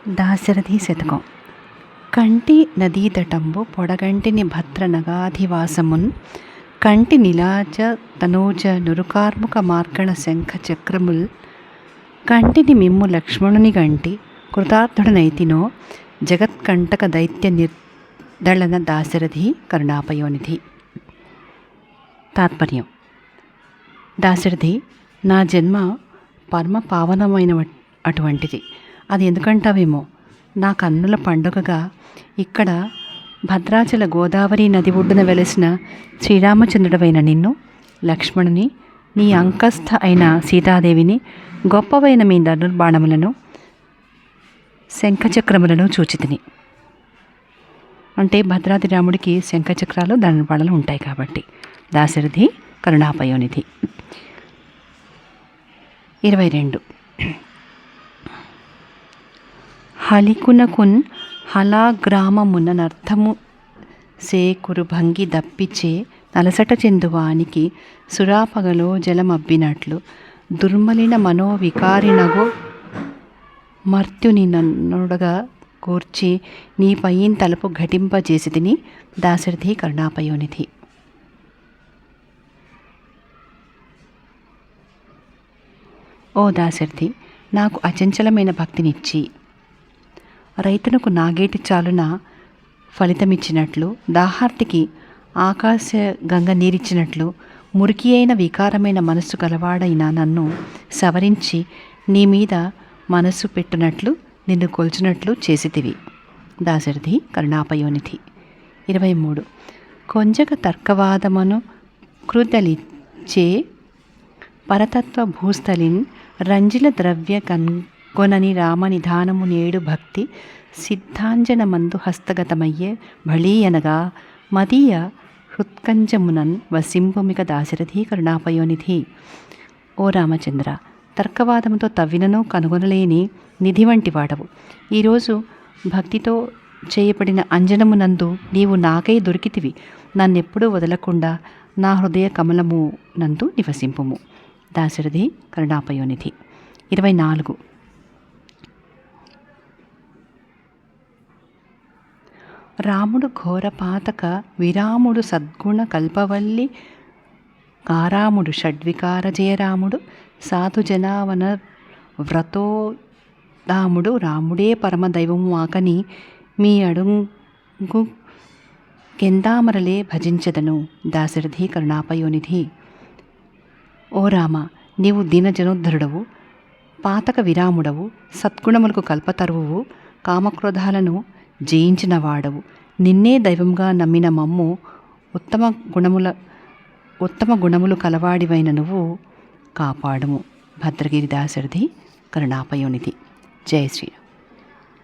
దాశరథి శతకం. కంటి నదీతటంబు పొడగంటిని భద్ర నగాధివాసమున్ కంటి నిలాజ తనూజ నురుకార్ముక మార్గణ శంఖ చక్రముల్ కంటిని మిమ్ము లక్ష్మణుని గంటి కృతార్థుడనైతినో జగత్కంటక దైత్య నిర్దళన దాశరథి కరుణాపయోనిధి. తాత్పర్యం: దాశరథి, నా జన్మ పరమ పావనమైన అటువంటిది. అది ఎందుకంటావేమో, నా కన్నుల పండుగగా ఇక్కడ భద్రాచల గోదావరి నది ఒడ్డున వెలసిన శ్రీరామచంద్రుడవైన నిన్ను, లక్ష్మణుని, నీ అంకస్థ అయిన సీతాదేవిని, గొప్పవైన మీ ధనుర్బాణములను, శంఖచక్రములను చూచితిని. అంటే భద్రాద్రి రాముడికి శంఖచక్రాలు ధనుర్బాణాలు ఉంటాయి కాబట్టి. దాశరథి కరుణాపయోనిధి. 22. హలికునకున్ హలాగ్రామమున నర్థము సేకురు భంగి దప్పిచే నలసట చెందువానికి సురాపగలో జలమబ్బినట్లు దుర్మలిన మనోవికారినగో మర్త్యుని నన్నుడగా కూర్చి నీ పైన్ తలపు ఘటింపజేసి తిని. దాశరథి కరుణాపయోనిధి. ఓ దాశరథి, నాకు అచంచలమైన భక్తినిచ్చి రైతునకు నాగేటి చాలున ఫలితమిచ్చినట్లు, దాహార్తికి ఆకాశ గంగ నీరిచ్చినట్లు, మురికి అయిన వికారమైన మనస్సు గలవాడైన నన్ను సవరించి నీ మీద మనస్సు పెట్టునట్లు నిన్ను కొల్చినట్లు చేసితివి. దాశరథి కరుణాపయోనిధి. 23. కొంజక తర్కవాదమును క్రుదలిచ్చే పరతత్వ భూస్థలిన్ రంజిల ద్రవ్య కన్గొనని రామనిధానము నేడు భక్తి సిద్ధాంజనమందు హస్తగతమయ్యే భళీయనగా మదీయ హృత్కంజమునన్ వసింపుమిక. దాశరథి కరుణాపయోనిధి. ఓ రామచంద్ర, తర్కవాదముతో తవ్వినను కనుగొనలేని నిధి వంటి వాడవు. ఈరోజు భక్తితో చేయబడిన అంజనమునందు నీవు నాకై దొరికితివి. నన్నెప్పుడూ వదలకుండా నా హృదయ కమలము నందు నివసింపుము. దాశరథి కరుణాపయోనిధి. 24. రాముడు ఘోరపాతక విరాముడు సద్గుణ కల్పవల్లి కారాముడు షడ్వికార జయరాముడు సాధుజనావన వ్రతోదాముడు రాముడే పరమదైవము ఆకని మీ అడుగు కెందామరలే భజించదను. దాశరథి కరుణాపయోనిధి. ఓ రామ, నీవు దీనజనోద్ధరుడవు, పాతక విరాముడవు, సద్గుణములకు కల్పతరువు, కామక్రోధాలను జయించిన వాడవు. నిన్నే దైవంగా నమ్మిన మమ్ము ఉత్తమ గుణములు కలవాడివైన నువ్వు కాపాడుము. భద్రగిరి. దాశరథి కరుణాపయోనిధి. జయ శ్రీరామ్.